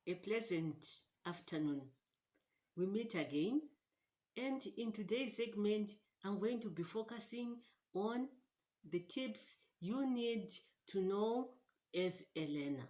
A pleasant afternoon. We meet again, and in today's segment, I'm going to be focusing on the tips you need to know as a learner.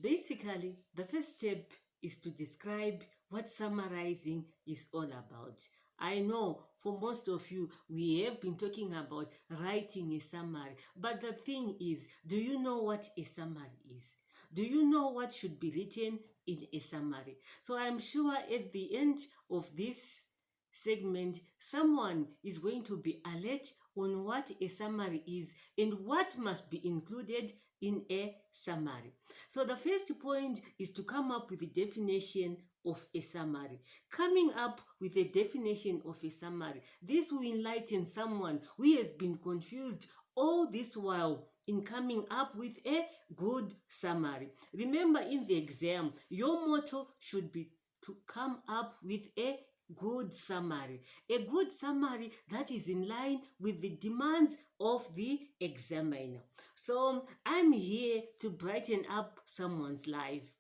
Basically, the first step is to describe what summarizing is all about. I know for most of you, we have been talking about writing a summary, but the thing is, do you know what a summary is? Do you know what should be written in a summary? So I'm sure at the end of this segment, someone is going to be alert on what a summary is and what must be included in a summary. So the first point is to come up with the definition of a summary. Coming up with a definition of a summary, this will enlighten someone who has been confused all this while in coming up with a good summary. Remember, in the exam, your motto should be to come up with a good summary. A good summary that is in line with the demands of the examiner. So I'm here to brighten up someone's life.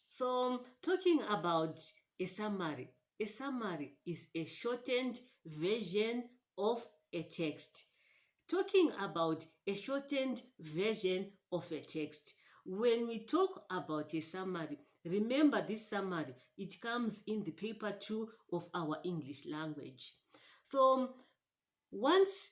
So talking about a summary is a shortened version of a text. Talking about a shortened version of a text. When we talk about a summary, remember this summary, it comes in the paper 2 of our English language. So once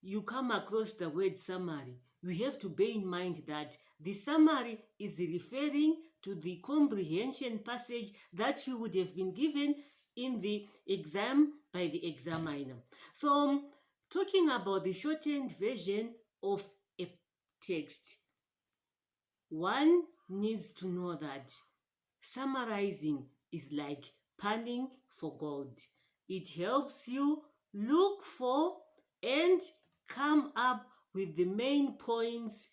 you come across the word summary, you have to bear in mind that the summary is referring to the comprehension passage that you would have been given in the exam by the examiner. So talking about the shortened version of a text, one needs to know that summarizing is like panning for gold. It helps you look for and come up with the main points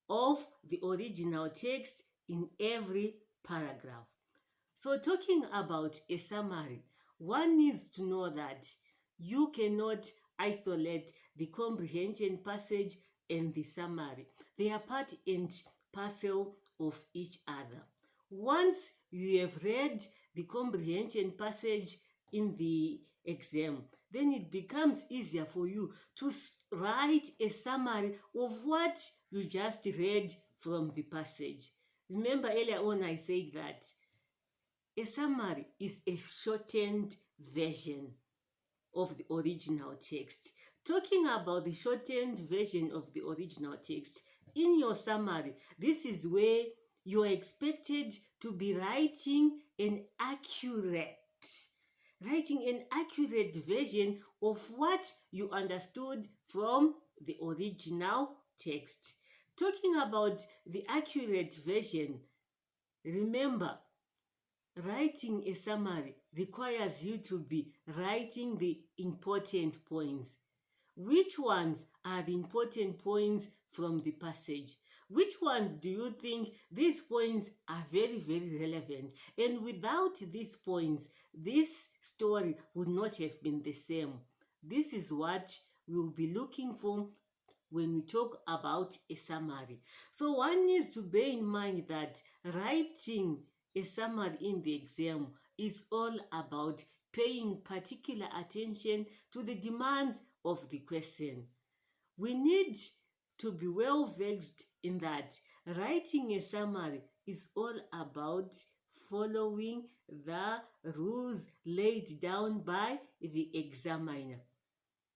of the original text in every paragraph. So talking about a summary, one needs to know that you cannot isolate the comprehension passage and the summary. They are part and parcel of each other. Once you have read the comprehension passage in the exam, then it becomes easier for you to write a summary of what you just read from the passage. Remember earlier on I said that a summary is a shortened version of the original text. Talking about the shortened version of the original text, in your summary, this is where you are expected to be writing an accurate version of what you understood from the original text. Talking about the accurate version, remember, writing a summary requires you to be writing the important points. Which ones are the important points from the passage? Which ones do you think these points are very, very relevant? And without these points, this story would not have been the same. This is what we'll be looking for when we talk about a summary. So one needs to bear in mind that writing a summary in the exam is all about paying particular attention to the demands of the question. We need to be well versed in that writing a summary is all about following the rules laid down by the examiner.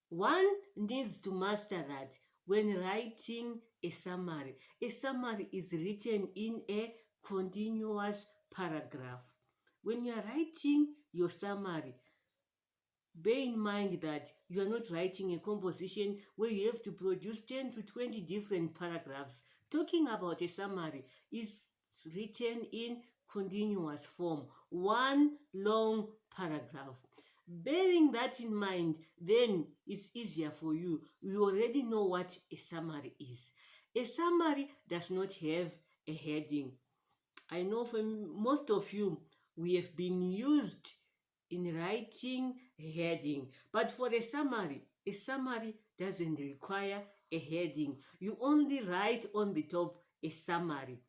One needs to master that when writing a summary is written in a continuous paragraph. When you are writing your summary, bear in mind that you are not writing a composition where you have to produce 10 to 20 different paragraphs. Talking about a summary is written in continuous form, one long paragraph. Bearing that in mind, then it's easier for you. You already know what a summary is. A summary does not have a heading. I know for most of you, we have been used in writing a heading. But for a summary doesn't require a heading. You only write on the top a summary.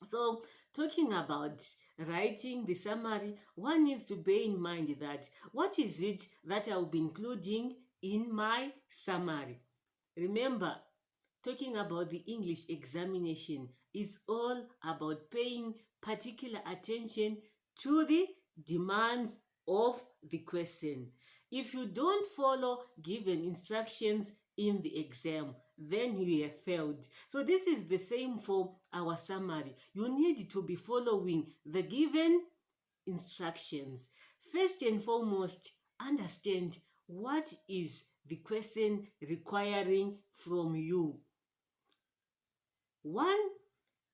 So, talking about writing the summary, one needs to bear in mind that what is it that I'll be including in my summary? Remember, talking about the English examination is all about paying particular attention to the demands of the question. If you don't follow given instructions in the exam, then you have failed. So this is the same for our summary. You need to be following the given instructions. First and foremost, understand what is the question requiring from you. One,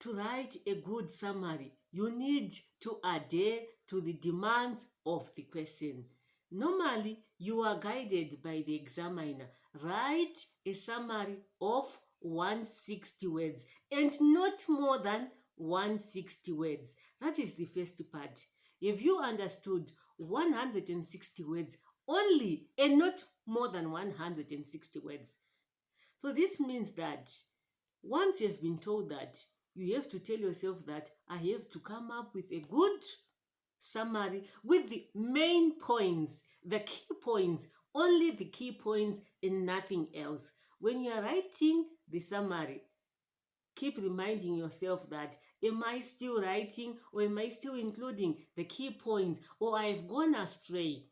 to write a good summary, you need to adhere to the demands of the question. Normally, you are guided by the examiner. Write a summary of 160 words and not more than 160 words. That is the first part. If you understood 160 words only and not more than 160 words, so this means that once you've been told that, you have to tell yourself that I have to come up with a good summary with the main points, the key points, only the key points and nothing else. When you are writing the summary, keep reminding yourself that, am I still writing or am I still including the key points, or I've gone astray?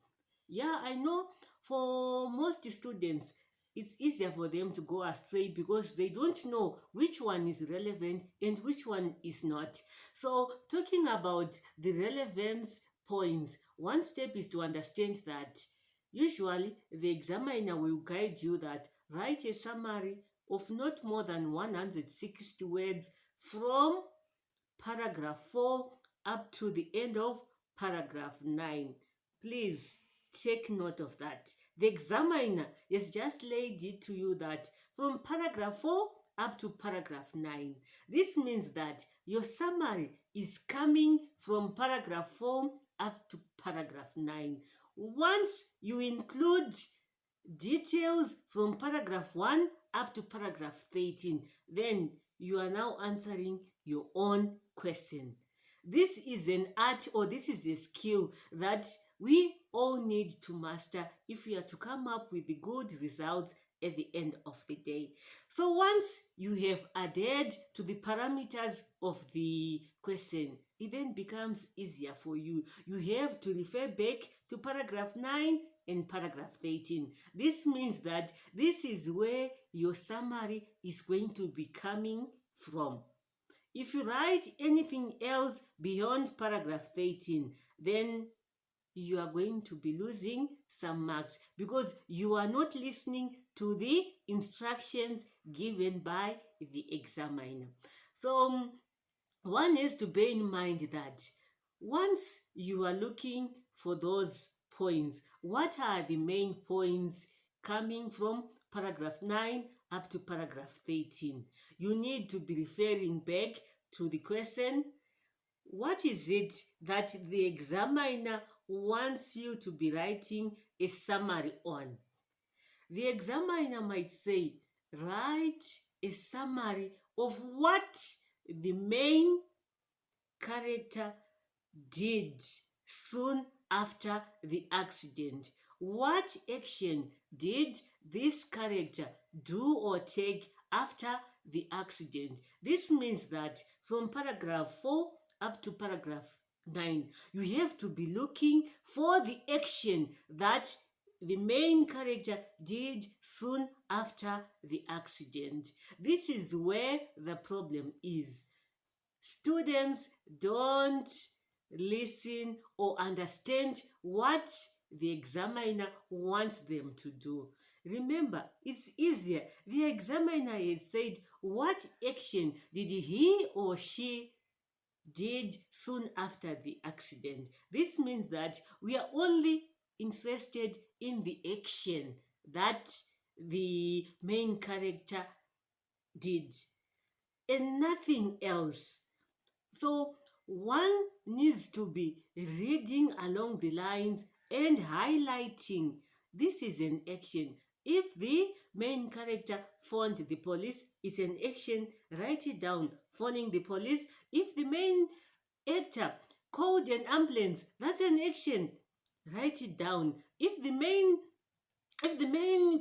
Yeah, I know for most students, it's easier for them to go astray because they don't know which one is relevant and which one is not. So, talking about the relevance points, one step is to understand that usually the examiner will guide you that write a summary of not more than 160 words from paragraph 4 up to the end of paragraph 9. Please take note of that. The examiner has just laid it to you that from paragraph 4 up to paragraph 9. This means that your summary is coming from paragraph 4 up to paragraph 9. Once you include details from paragraph 1 up to paragraph 13, then you are now answering your own question. This is an art, or this is a skill that we all need to master if we are to come up with the good results at the end of the day. So once you have adhered to the parameters of the question, it then becomes easier for you. You have to refer back to paragraph 9 and paragraph 13. This means that this is where your summary is going to be coming from. If you write anything else beyond paragraph 13, then you are going to be losing some marks because you are not listening to the instructions given by the examiner. So one has to bear in mind that once you are looking for those points, what are the main points coming from paragraph 9 up to paragraph 13? You need to be referring back to the question. What is it that the examiner wants you to be writing a summary on? The examiner might say, write a summary of what the main character did soon after the accident. What action did this character do or take after the accident? This means that from paragraph 4 up to paragraph 9, you have to be looking for the action that the main character did soon after the accident. This is where the problem is. Students don't listen or understand what the examiner wants them to do. Remember, it's easier. The examiner has said what action did he or she did soon after the accident. This means that we are only interested in the action that the main character did and nothing else. So one needs to be reading along the lines and highlighting. This is an action. If the main character phoned the police, it's an action, write it down. Phoning the police. If the main actor called an ambulance, that's an action, write it down. If the main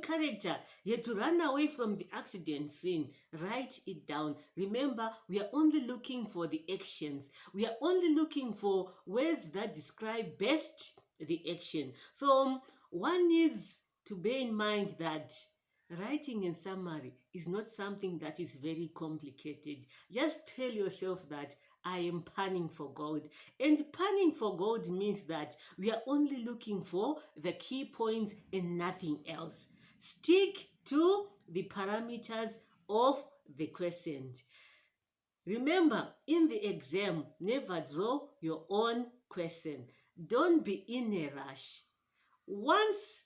character had to run away from the accident scene, write it down. Remember, we are only looking for the actions. We are only looking for words that describe best the action. So one needs to bear in mind that writing a summary is not something that is very complicated. Just tell yourself that I am panning for gold. And panning for gold means that we are only looking for the key points and nothing else. Stick to the parameters of the question. Remember, in the exam, never draw your own question. Don't be in a rush. Once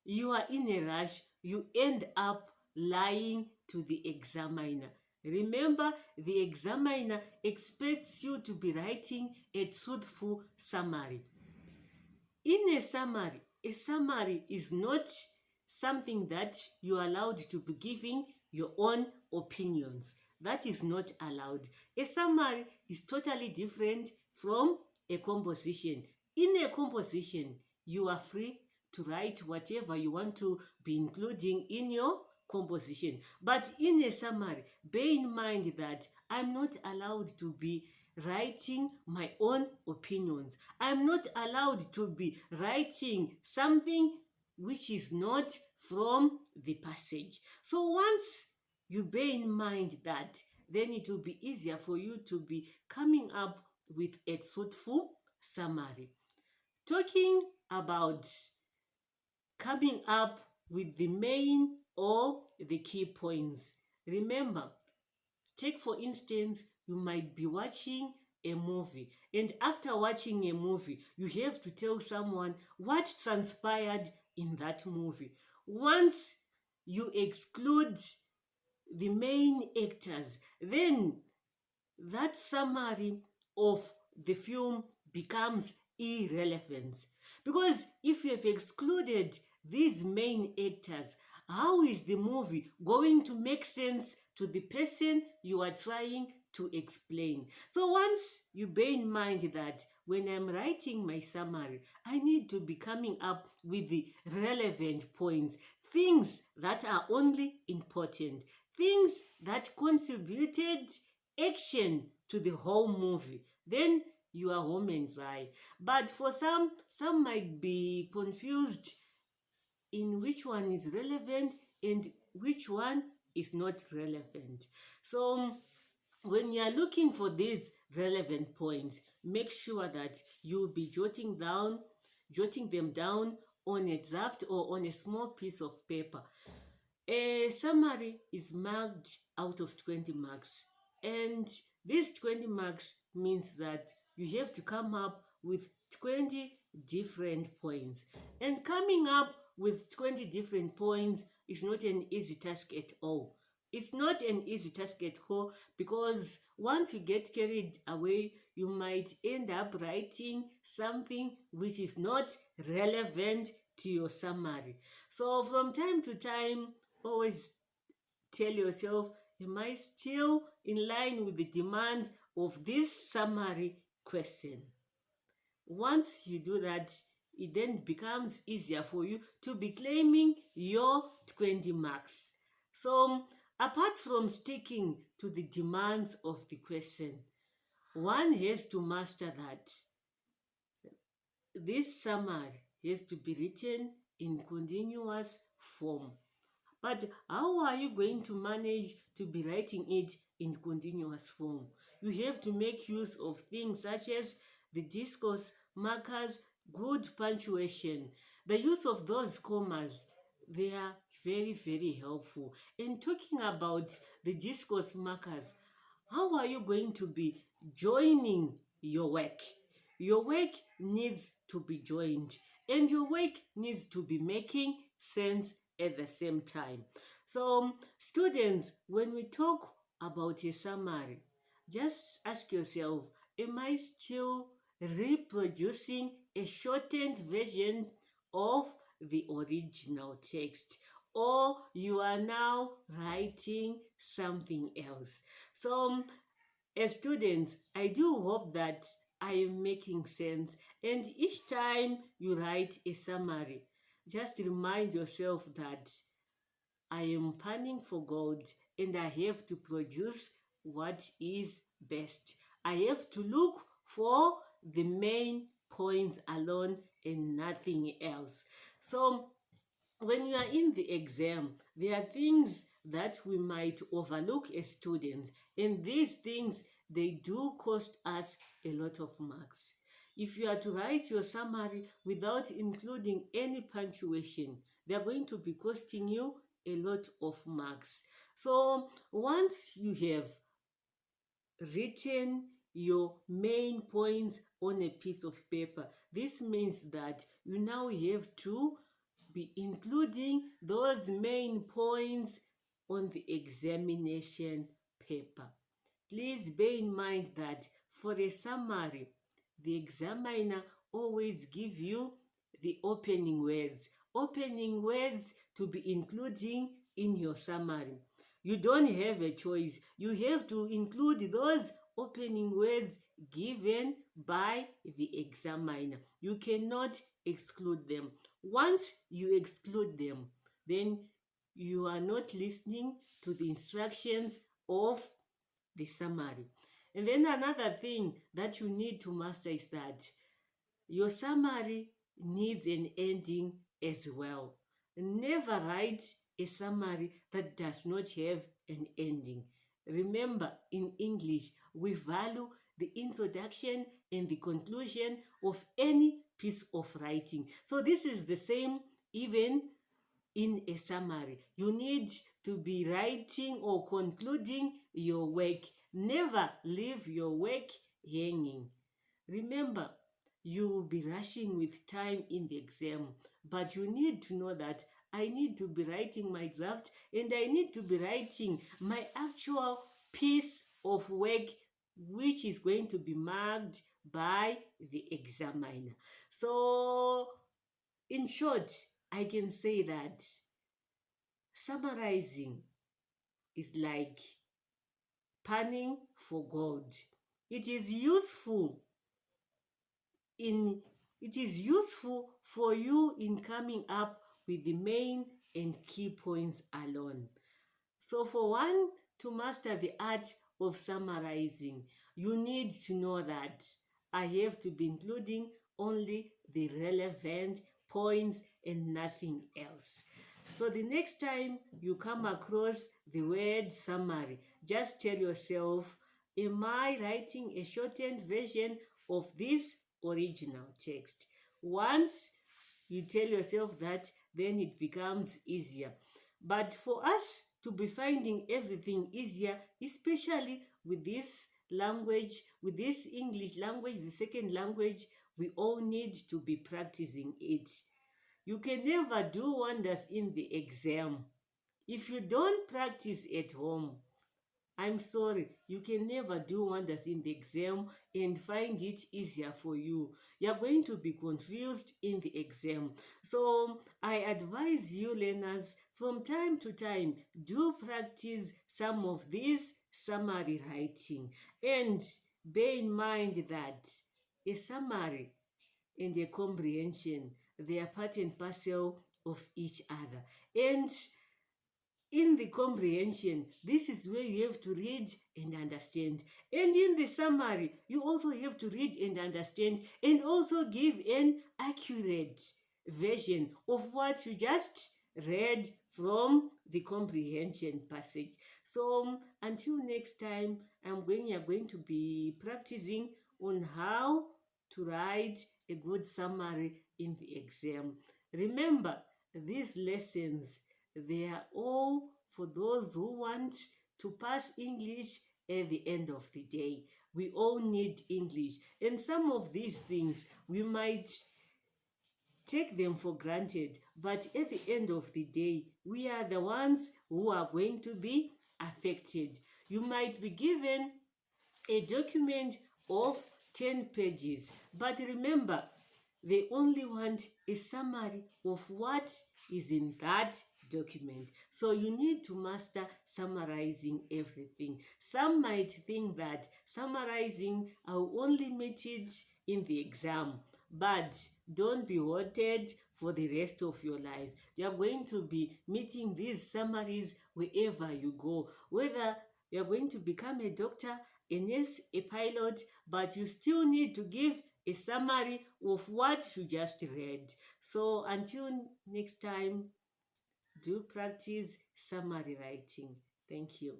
you are in a rush, you end up lying to the examiner. Remember, the examiner expects you to be writing a truthful summary. In a summary is not something that you are allowed to be giving your own opinions. That is not allowed. A summary is totally different from a composition. In a composition, you are free to write whatever you want to be including in your composition. But in a summary, bear in mind that I'm not allowed to be writing my own opinions. I'm not allowed to be writing something which is not from the passage. So once you bear in mind that, then it will be easier for you to be coming up with a truthful summary. Talking about coming up with the main or the key points. Remember, take for instance, you might be watching a movie, and after watching a movie, you have to tell someone what transpired in that movie. Once you exclude the main actors, then that summary of the film becomes irrelevant. Because if you have excluded these main actors, how is the movie going to make sense to the person you are trying to explain? So once you bear in mind that when I'm writing my summary, I need to be coming up with the relevant points, things that are only important, things that contributed action to the whole movie, then you are home and dry. But for some might be confused in which one is relevant and which one is not relevant. So when you are looking for these relevant points, make sure that you'll be jotting them down on a draft or on a small piece of paper. A summary is marked out of 20 marks, and these 20 marks means that you have to come up with 20 different points. And coming up with 20 different points is not an easy task at all. It's not an easy task at all, because once you get carried away, you might end up writing something which is not relevant to your summary. So from time to time, always tell yourself, am I still in line with the demands of this summary question? Once you do that, it then becomes easier for you to be claiming your 20 marks. So apart from sticking to the demands of the question, one has to master that this summary has to be written in continuous form. But how are you going to manage to be writing it in continuous form? You have to make use of things such as the discourse markers, good punctuation. The use of those commas, they are very, very helpful. And talking about the discourse markers, how are you going to be joining your work? Your work needs to be joined, and your work needs to be making sense at the same time. So students, when we talk about a summary, just ask yourself, am I still reproducing a shortened version of the original text, or you are now writing something else. So as students, I do hope that I am making sense. And each time you write a summary, just remind yourself that I am panning for gold and I have to produce what is best. I have to look for the main points alone and nothing else. So when you are in the exam, there are things that we might overlook as students, and these things, they do cost us a lot of marks. If you are to write your summary without including any punctuation, they are going to be costing you a lot of marks. So once you have written your main points on a piece of paper, this means that you now have to be including those main points on the examination paper. Please bear in mind that for a summary, the examiner always give you the opening words to be including in your summary. You don't have a choice. You have to include those opening words given by the examiner. You cannot exclude them. Once you exclude them, then you are not listening to the instructions of the summary. And then another thing that you need to master is that your summary needs an ending as well. Never write a summary that does not have an ending. Remember, in English, we value the introduction and the conclusion of any piece of writing. So this is the same even in a summary. You need to be writing or concluding your work. Never leave your work hanging. Remember, you will be rushing with time in the exam, but you need to know that I need to be writing my draft and I need to be writing my actual piece of work, which is going to be marked by the examiner. So in short, I can say that summarizing is like panning for gold. It is useful for you in coming up with the main and key points alone. So for one to master the art of summarizing, you need to know that I have to be including only the relevant points and nothing else. So the next time you come across the word summary, just tell yourself, am I writing a shortened version of this original text? Once you tell yourself that, then it becomes easier. But for us to be finding everything easier, especially with this language, with this English language, the second language, we all need to be practicing it. You can never do wonders in the exam if you don't practice at home. I'm sorry, you can never do wonders in the exam and find it easier for you. You're going to be confused in the exam. So I advise you learners, from time to time, do practice some of this summary writing. And bear in mind that a summary and a comprehension, they are part and parcel of each other. And in the comprehension, this is where you have to read and understand. And in the summary, you also have to read and understand and also give an accurate version of what you just read from the comprehension passage. So until next time, you're going to be practicing on how to write a good summary in the exam. Remember, these lessons, they are all for those who want to pass English at the end of the day. We all need English. And some of these things, we might take them for granted. But at the end of the day, we are the ones who are going to be affected. You might be given a document of 10 pages. But remember, they only want a summary of what is in that document. So you need to master summarizing everything. Some might think that summarizing, I'll only meet it in the exam, but don't be haunted for the rest of your life. You are going to be meeting these summaries wherever you go, whether you are going to become a doctor, a nurse, a pilot, but you still need to give a summary of what you just read. So until next time, do practice summary writing. Thank you.